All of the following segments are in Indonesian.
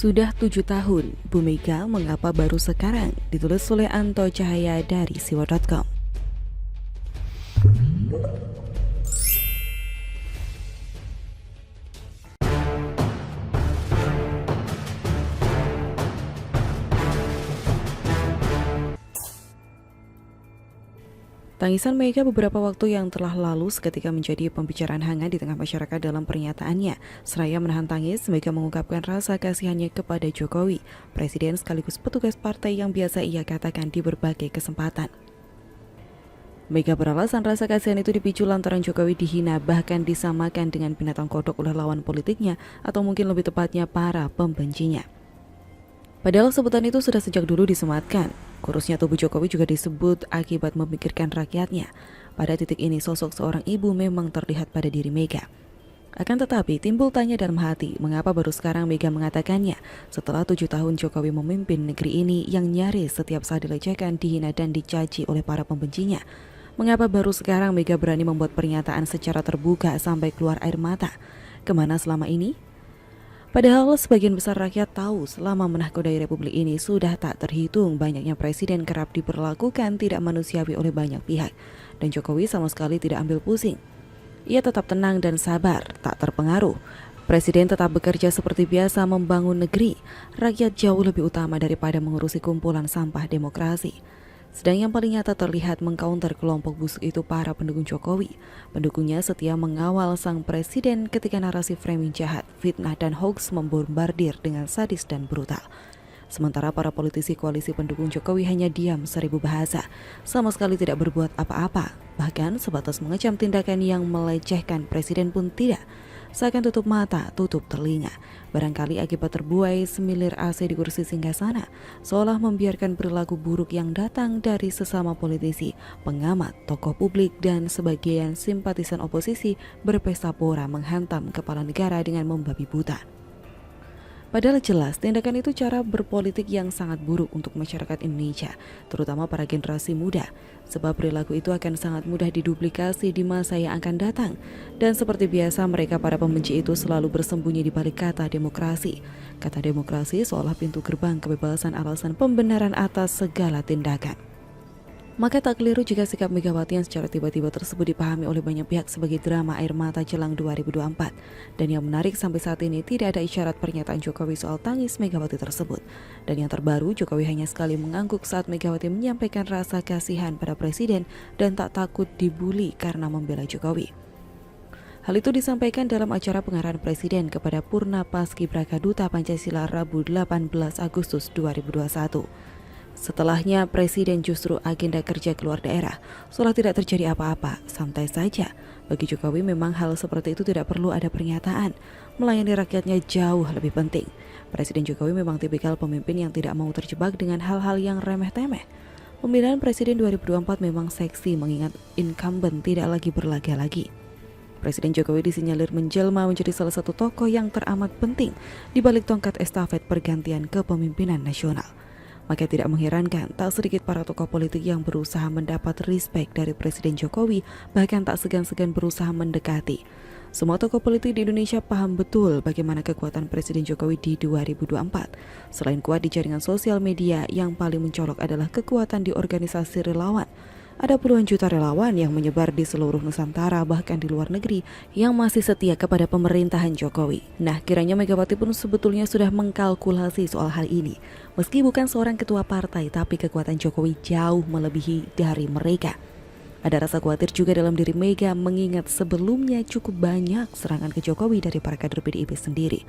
Sudah 7 tahun, Bu Mega mengapa baru sekarang? Ditulis oleh Anto Cahaya dari siwa.com. Tangisan Mega beberapa waktu yang telah lalu seketika menjadi pembicaraan hangat di tengah masyarakat dalam pernyataannya. Seraya menahan tangis, Mega mengungkapkan rasa kasihannya kepada Jokowi, presiden sekaligus petugas partai yang biasa ia katakan di berbagai kesempatan. Mega beralasan rasa kasihan itu dipicu lantaran Jokowi dihina bahkan disamakan dengan binatang kodok oleh lawan politiknya atau mungkin lebih tepatnya para pembencinya. Padahal sebutan itu sudah sejak dulu disematkan. Kurusnya tubuh Jokowi juga disebut akibat memikirkan rakyatnya. Pada titik ini sosok seorang ibu memang terlihat pada diri Mega. Akan tetapi timbul tanya dalam hati, mengapa baru sekarang Mega mengatakannya setelah 7 tahun Jokowi memimpin negeri ini yang nyaris setiap saat dilecehkan, dihina dan dicaci oleh para pembencinya. Mengapa baru sekarang Mega berani membuat pernyataan secara terbuka sampai keluar air mata? Kemana selama ini? Padahal sebagian besar rakyat tahu selama menahkodai republik ini sudah tak terhitung banyaknya presiden kerap diperlakukan tidak manusiawi oleh banyak pihak. Dan Jokowi sama sekali tidak ambil pusing. Ia tetap tenang dan sabar, tak terpengaruh. Presiden tetap bekerja seperti biasa membangun negeri. Rakyat jauh lebih utama daripada mengurusi kumpulan sampah demokrasi. Sedang yang paling nyata terlihat mengcounter kelompok busuk itu para pendukung Jokowi. Pendukungnya setia mengawal sang presiden ketika narasi framing jahat, fitnah dan hoax membombardir dengan sadis dan brutal. Sementara para politisi koalisi pendukung Jokowi hanya diam seribu bahasa, sama sekali tidak berbuat apa-apa. Bahkan sebatas mengecam tindakan yang melecehkan presiden pun tidak. Seakan tutup mata, tutup telinga. Barangkali akibat terbuai semilir AC di kursi singgasana, seolah membiarkan perilaku buruk yang datang dari sesama politisi, pengamat, tokoh publik, dan sebagian simpatisan oposisi berpesta pora menghantam kepala negara dengan membabi buta. Padahal jelas tindakan itu cara berpolitik yang sangat buruk untuk masyarakat Indonesia, terutama para generasi muda. Sebab perilaku itu akan sangat mudah diduplikasi di masa yang akan datang. Dan seperti biasa mereka para pembenci itu selalu bersembunyi di balik kata demokrasi. Kata demokrasi seolah pintu gerbang kebebasan alasan pembenaran atas segala tindakan. Maka tak keliru jika sikap Megawati yang secara tiba-tiba tersebut dipahami oleh banyak pihak sebagai drama air mata jelang 2024. Dan yang menarik sampai saat ini tidak ada isyarat pernyataan Jokowi soal tangis Megawati tersebut. Dan yang terbaru Jokowi hanya sekali mengangguk saat Megawati menyampaikan rasa kasihan pada presiden dan tak takut dibully karena membela Jokowi. Hal itu disampaikan dalam acara pengarahan presiden kepada Purna Paskibraka Duta Pancasila Rabu 18 Agustus 2021. Setelahnya, Presiden justru agenda kerja keluar daerah, seolah tidak terjadi apa-apa, santai saja. Bagi Jokowi memang hal seperti itu tidak perlu ada pernyataan, melayani rakyatnya jauh lebih penting. Presiden Jokowi memang tipikal pemimpin yang tidak mau terjebak dengan hal-hal yang remeh-temeh. Pemilihan Presiden 2024 memang seksi mengingat incumbent tidak lagi berlaga lagi. Presiden Jokowi disinyalir menjelma menjadi salah satu tokoh yang teramat penting di balik tongkat estafet pergantian kepemimpinan nasional. Maka tidak mengherankan tak sedikit para tokoh politik yang berusaha mendapat respek dari Presiden Jokowi, bahkan tak segan-segan berusaha mendekati. Semua tokoh politik di Indonesia paham betul bagaimana kekuatan Presiden Jokowi di 2024. Selain kuat di jaringan sosial media, yang paling mencolok adalah kekuatan di organisasi relawan. Ada puluhan juta relawan yang menyebar di seluruh Nusantara bahkan di luar negeri yang masih setia kepada pemerintahan Jokowi. Nah, kiranya Megawati pun sebetulnya sudah mengkalkulasi soal hal ini. Meski bukan seorang ketua partai, tapi kekuatan Jokowi jauh melebihi dari mereka. Ada rasa khawatir juga dalam diri Mega mengingat sebelumnya cukup banyak serangan ke Jokowi dari para kader PDIP sendiri.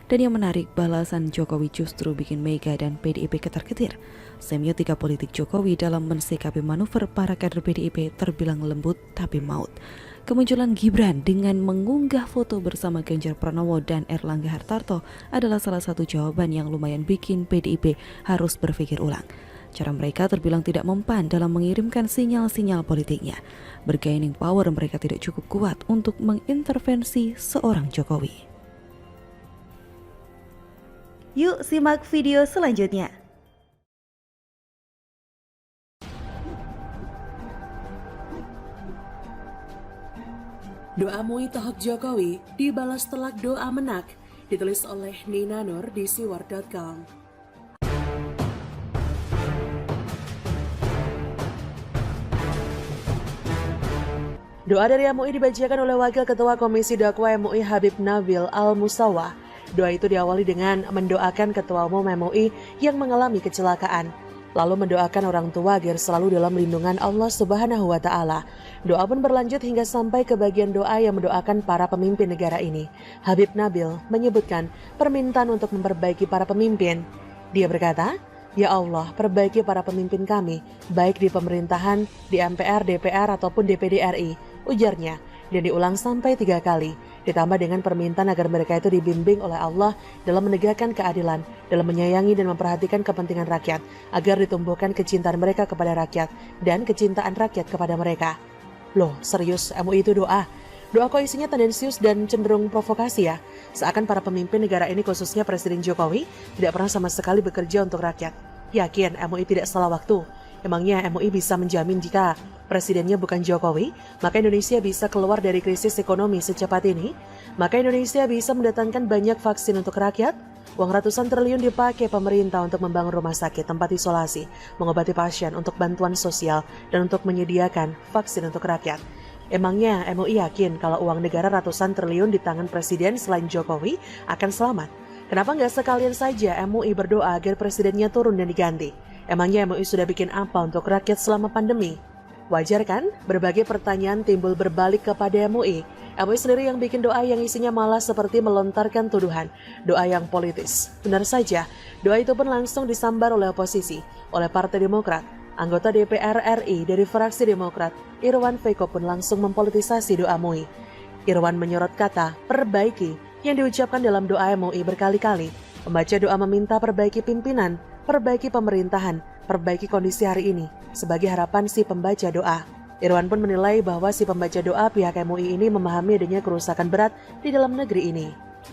Dan yang menarik, balasan Jokowi justru bikin Mega dan PDIP ketar-ketir. Semiotika politik Jokowi dalam mensikapi manuver para kader PDIP terbilang lembut tapi maut. Kemunculan Gibran dengan mengunggah foto bersama Ganjar Pranowo dan Erlangga Hartarto adalah salah satu jawaban yang lumayan bikin PDIP harus berpikir ulang. Cara mereka terbilang tidak mempan dalam mengirimkan sinyal-sinyal politiknya. Bergaining power mereka tidak cukup kuat untuk mengintervensi seorang Jokowi. Yuk simak video selanjutnya. Doa Mu'i Tohok Jokowi dibalas telak doa menak. Ditulis oleh Nina Nur di siwar.com. Doa dari MUI dibacakan oleh Wakil Ketua Komisi Dakwah MUI Habib Nabil Al-Musawah. Doa itu diawali dengan mendoakan Ketua Umum MUI yang mengalami kecelakaan, lalu mendoakan orang tua agar selalu dalam lindungan Allah Subhanahu wa Ta'ala. Doa pun berlanjut hingga sampai ke bagian doa yang mendoakan para pemimpin negara ini. Habib Nabil menyebutkan permintaan untuk memperbaiki para pemimpin. Dia berkata, "Ya Allah, perbaiki para pemimpin kami, baik di pemerintahan, di MPR, DPR, ataupun DPD RI," ujarnya, dan diulang sampai 3 kali. Ditambah dengan permintaan agar mereka itu dibimbing oleh Allah dalam menegakkan keadilan, dalam menyayangi dan memperhatikan kepentingan rakyat, agar ditumbuhkan kecintaan mereka kepada rakyat dan kecintaan rakyat kepada mereka. Loh, serius MUI itu doa? Doa kok isinya tendensius dan cenderung provokasi ya? Seakan para pemimpin negara ini khususnya Presiden Jokowi tidak pernah sama sekali bekerja untuk rakyat. Yakin MUI tidak salah waktu? Emangnya MUI bisa menjamin jika presidennya bukan Jokowi, maka Indonesia bisa keluar dari krisis ekonomi secepat ini? Maka Indonesia bisa mendatangkan banyak vaksin untuk rakyat? Uang ratusan triliun dipakai pemerintah untuk membangun rumah sakit, tempat isolasi, mengobati pasien, untuk bantuan sosial, dan untuk menyediakan vaksin untuk rakyat. Emangnya MUI yakin kalau uang negara ratusan triliun di tangan presiden selain Jokowi akan selamat? Kenapa nggak sekalian saja MUI berdoa agar presidennya turun dan diganti? Emangnya MUI sudah bikin apa untuk rakyat selama pandemi? Wajar kan? Berbagai pertanyaan timbul berbalik kepada MUI. MUI sendiri yang bikin doa yang isinya malah seperti melontarkan tuduhan. Doa yang politis. Benar saja, doa itu pun langsung disambar oleh oposisi, oleh Partai Demokrat. Anggota DPR RI dari fraksi Demokrat, Irwan Feiko pun langsung mempolitisasi doa MUI. Irwan menyorot kata perbaiki yang diucapkan dalam doa MUI berkali-kali. Membaca doa meminta perbaiki pimpinan, perbaiki pemerintahan, perbaiki kondisi hari ini sebagai harapan si pembaca doa. Irwan pun menilai bahwa si pembaca doa pihak MUI ini memahami adanya kerusakan berat di dalam negeri ini.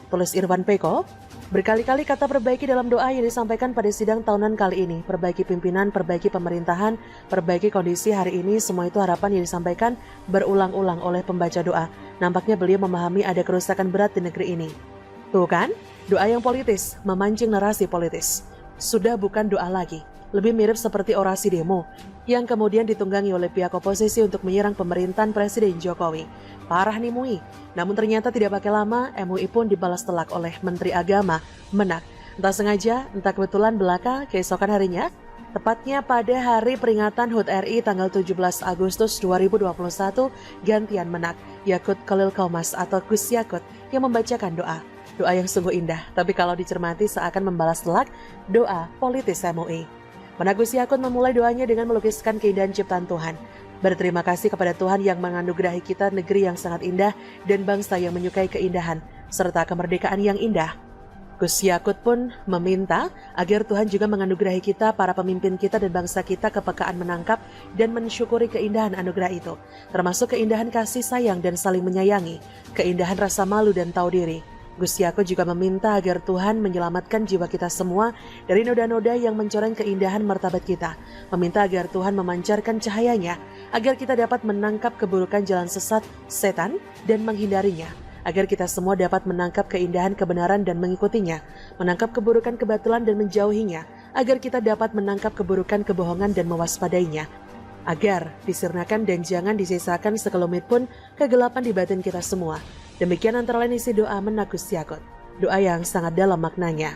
Tulis Irwan Peko, berkali-kali kata perbaiki dalam doa yang disampaikan pada sidang tahunan kali ini. Perbaiki pimpinan, perbaiki pemerintahan, perbaiki kondisi hari ini, semua itu harapan yang disampaikan berulang-ulang oleh pembaca doa. Nampaknya beliau memahami ada kerusakan berat di negeri ini. Tuh kan, doa yang politis, memancing narasi politis. Sudah bukan doa lagi, lebih mirip seperti orasi demo yang kemudian ditunggangi oleh pihak oposisi untuk menyerang pemerintahan Presiden Jokowi. Parah nih MUI. Namun ternyata tidak pakai lama, MUI pun dibalas telak oleh Menteri Agama, Menak. Entah sengaja, entah kebetulan belaka, keesokan harinya, tepatnya pada hari peringatan HUT RI tanggal 17 Agustus 2021, gantian Menak, Yakut Khalil Qomas atau Gus Yakut yang membacakan doa. Doa yang sungguh indah, tapi kalau dicermati seakan membalas telak doa politis MUI. Menak Gus Yakut memulai doanya dengan melukiskan keindahan ciptaan Tuhan. Berterima kasih kepada Tuhan yang menganugerahi kita negeri yang sangat indah dan bangsa yang menyukai keindahan, serta kemerdekaan yang indah. Gus Yakut pun meminta agar Tuhan juga menganugerahi kita, para pemimpin kita dan bangsa kita kepekaan menangkap dan mensyukuri keindahan anugerah itu, termasuk keindahan kasih sayang dan saling menyayangi, keindahan rasa malu dan tahu diri. Gus Yakut juga meminta agar Tuhan menyelamatkan jiwa kita semua dari noda-noda yang mencoreng keindahan martabat kita. Meminta agar Tuhan memancarkan cahayanya, agar kita dapat menangkap keburukan jalan sesat setan dan menghindarinya. Agar kita semua dapat menangkap keindahan kebenaran dan mengikutinya, menangkap keburukan kebatilan dan menjauhinya, agar kita dapat menangkap keburukan kebohongan dan mewaspadainya. Agar disirnakan dan jangan disisakan sekelumit pun kegelapan di batin kita semua. Demikian antara lain isi doa Menak Gus Yakut. Doa yang sangat dalam maknanya.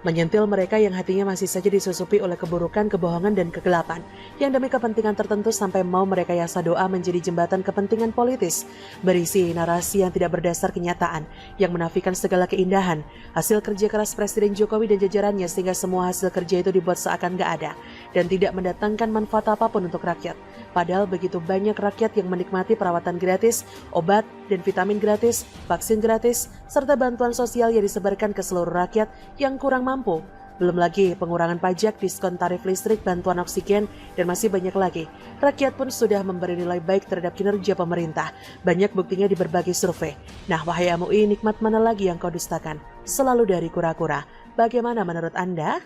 Menyentil mereka yang hatinya masih saja disusupi oleh keburukan, kebohongan, dan kegelapan, yang demi kepentingan tertentu sampai mau merekayasa doa menjadi jembatan kepentingan politis, berisi narasi yang tidak berdasar kenyataan, yang menafikan segala keindahan, hasil kerja keras Presiden Jokowi dan jajarannya sehingga semua hasil kerja itu dibuat seakan gak ada, dan tidak mendatangkan manfaat apapun untuk rakyat. Padahal begitu banyak rakyat yang menikmati perawatan gratis, obat dan vitamin gratis, vaksin gratis, serta bantuan sosial yang disebarkan ke seluruh rakyat yang kurang mampu. Belum lagi pengurangan pajak, diskon tarif listrik, bantuan oksigen, dan masih banyak lagi. Rakyat pun sudah memberi nilai baik terhadap kinerja pemerintah. Banyak buktinya di berbagai survei. Nah, wahai MUI, nikmat mana lagi yang kau dustakan? Selalu dari kura-kura. Bagaimana menurut Anda?